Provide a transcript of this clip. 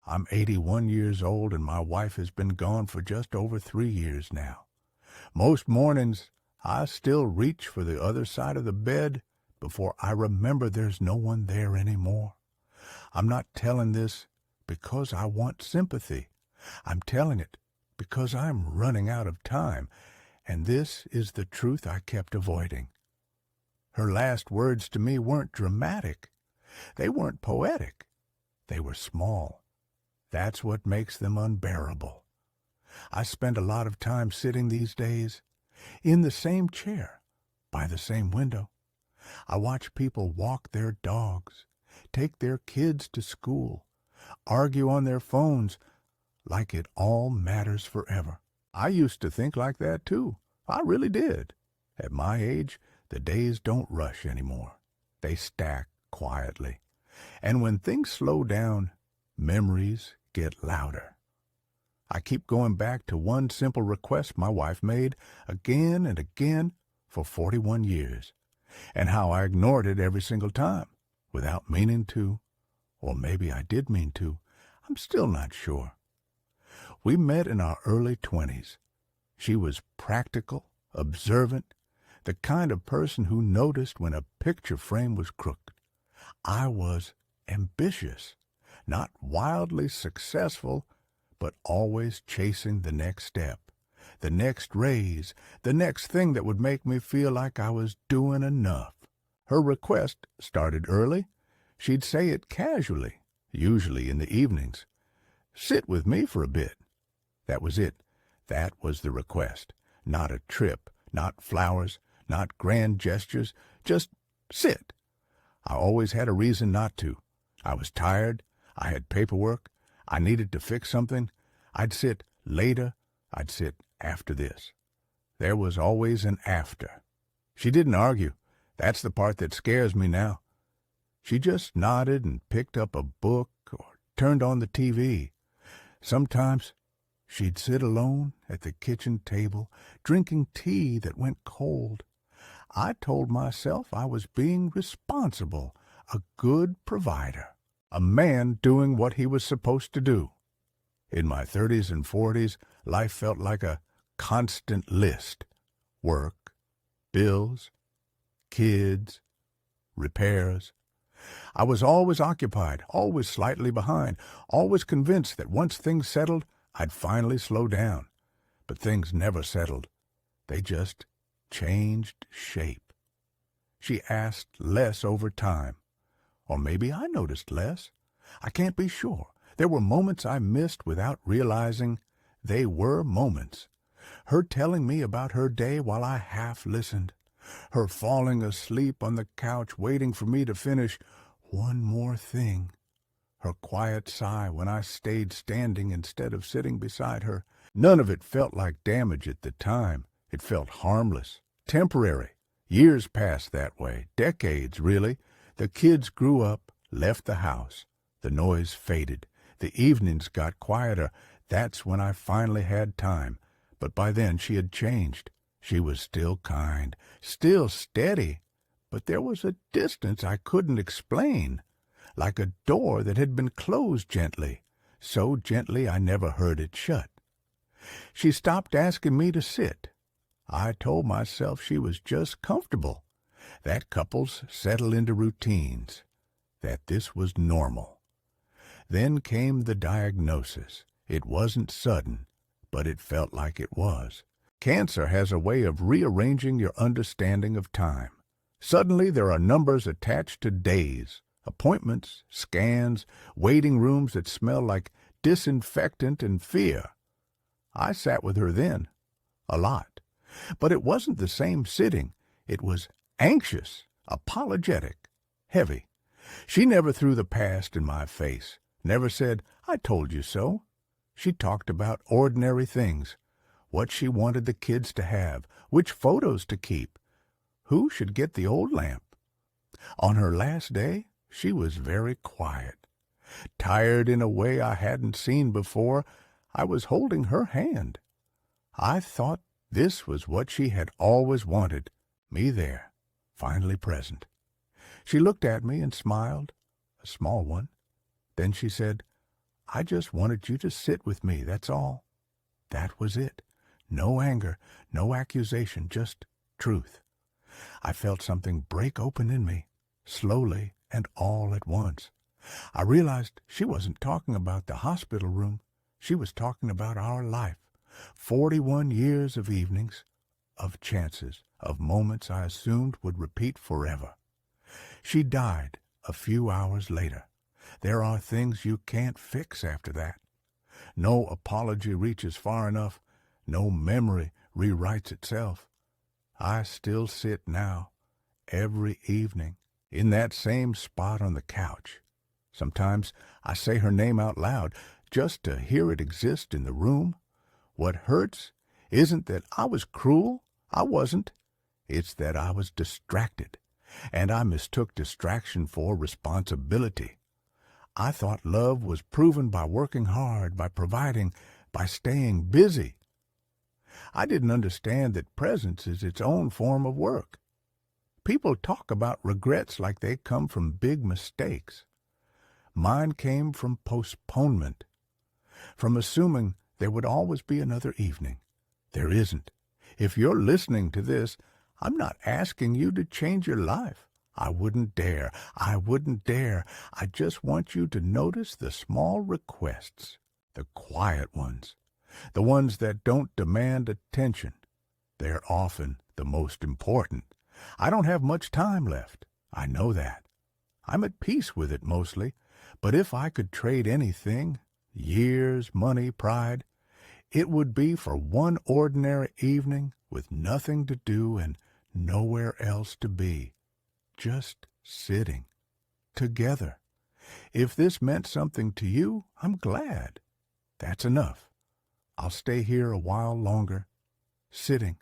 I'm 81 years old and my wife has been gone for just over 3 years now. Most mornings, I still reach for the other side of the bed before I remember there's no one there anymore. I'm not telling this because I want sympathy. I'm telling it because I'm running out of time, and this is the truth I kept avoiding. Her last words to me weren't dramatic. They weren't poetic. They were small. That's what makes them unbearable. I spend a lot of time sitting these days in the same chair, by the same window. I watch people walk their dogs, take their kids to school, argue on their phones like it all matters forever. I used to think like that too. I really did. At my age, the days don't rush anymore. They stack quietly. And when things slow down, memories get louder. I keep going back to one simple request my wife made again and again for 41 years, and how I ignored it every single time, without meaning to, or maybe I did mean to. I'm still not sure. We met in our early 20s. She was practical, observant, the kind of person who noticed when a picture frame was crooked. I was ambitious, not wildly successful, but always chasing the next step, the next raise, the next thing that would make me feel like I was doing enough. Her request started early. She'd say it casually, usually in the evenings. Sit with me for a bit. That was it. That was the request. Not a trip, not flowers, not grand gestures, just sit. I always had a reason not to. I was tired. I had paperwork. I needed to fix something. I'd sit later. I'd sit after this. There was always an after. She didn't argue. That's the part that scares me now. She just nodded and picked up a book or turned on the TV. Sometimes she'd sit alone at the kitchen table, drinking tea that went cold. I told myself I was being responsible, a good provider, a man doing what he was supposed to do. In my 30s and 40s, life felt like a constant list. Work, bills, kids, repairs. I was always occupied, always slightly behind, always convinced that once things settled, I'd finally slow down. But things never settled. They just changed shape. She asked less over time. Or maybe I noticed less. I can't be sure. There were moments I missed without realizing they were moments. Her telling me about her day while I half listened. Her falling asleep on the couch waiting for me to finish one more thing. Her quiet sigh when I stayed standing instead of sitting beside her. None of it felt like damage at the time. It felt harmless, temporary. Years passed that way, decades really. The kids grew up, left the house. The noise faded. The evenings got quieter. That's when I finally had time. But by then she had changed. She was still kind, still steady, but there was a distance I couldn't explain, like a door that had been closed gently, so gently I never heard it shut. She stopped asking me to sit. I told myself she was just comfortable, that couples settle into routines, that this was normal. Then came the diagnosis. It wasn't sudden, but it felt like it was. Cancer has a way of rearranging your understanding of time. Suddenly there are numbers attached to days, appointments, scans, waiting rooms that smell like disinfectant and fear. I sat with her then, a lot. But it wasn't the same sitting. It was anxious, apologetic, heavy. She never threw the past in my face, never said, "I told you so." She talked about ordinary things, what she wanted the kids to have, which photos to keep, who should get the old lamp. On her last day, she was very quiet. Tired in a way I hadn't seen before, I was holding her hand. I thought this was what she had always wanted, me there, finally present. She looked at me and smiled, a small one. Then she said, I just wanted you to sit with me, that's all. That was it. No anger, no accusation, just truth. I felt something break open in me, slowly and all at once. I realized she wasn't talking about the hospital room. She was talking about our life. 41 years of evenings, of chances, of moments I assumed would repeat forever. She died a few hours later. There are things you can't fix after that. No apology reaches far enough. No memory rewrites itself. I still sit now, every evening, in that same spot on the couch. Sometimes I say her name out loud, just to hear it exist in the room. What hurts isn't that I was cruel. I wasn't. It's that I was distracted, and I mistook distraction for responsibility. I thought love was proven by working hard, by providing, by staying busy. I didn't understand that presence is its own form of work. People talk about regrets like they come from big mistakes. Mine came from postponement, from assuming there would always be another evening. There isn't. If you're listening to this, I'm not asking you to change your life. I wouldn't dare. I wouldn't dare. I just want you to notice the small requests, the quiet ones, the ones that don't demand attention. They're often the most important. I don't have much time left. I know that. I'm at peace with it mostly, but if I could trade anything, years, money, pride, it would be for one ordinary evening with nothing to do and nowhere else to be. Just sitting. Together. If this meant something to you, I'm glad. That's enough. I'll stay here a while longer, sitting.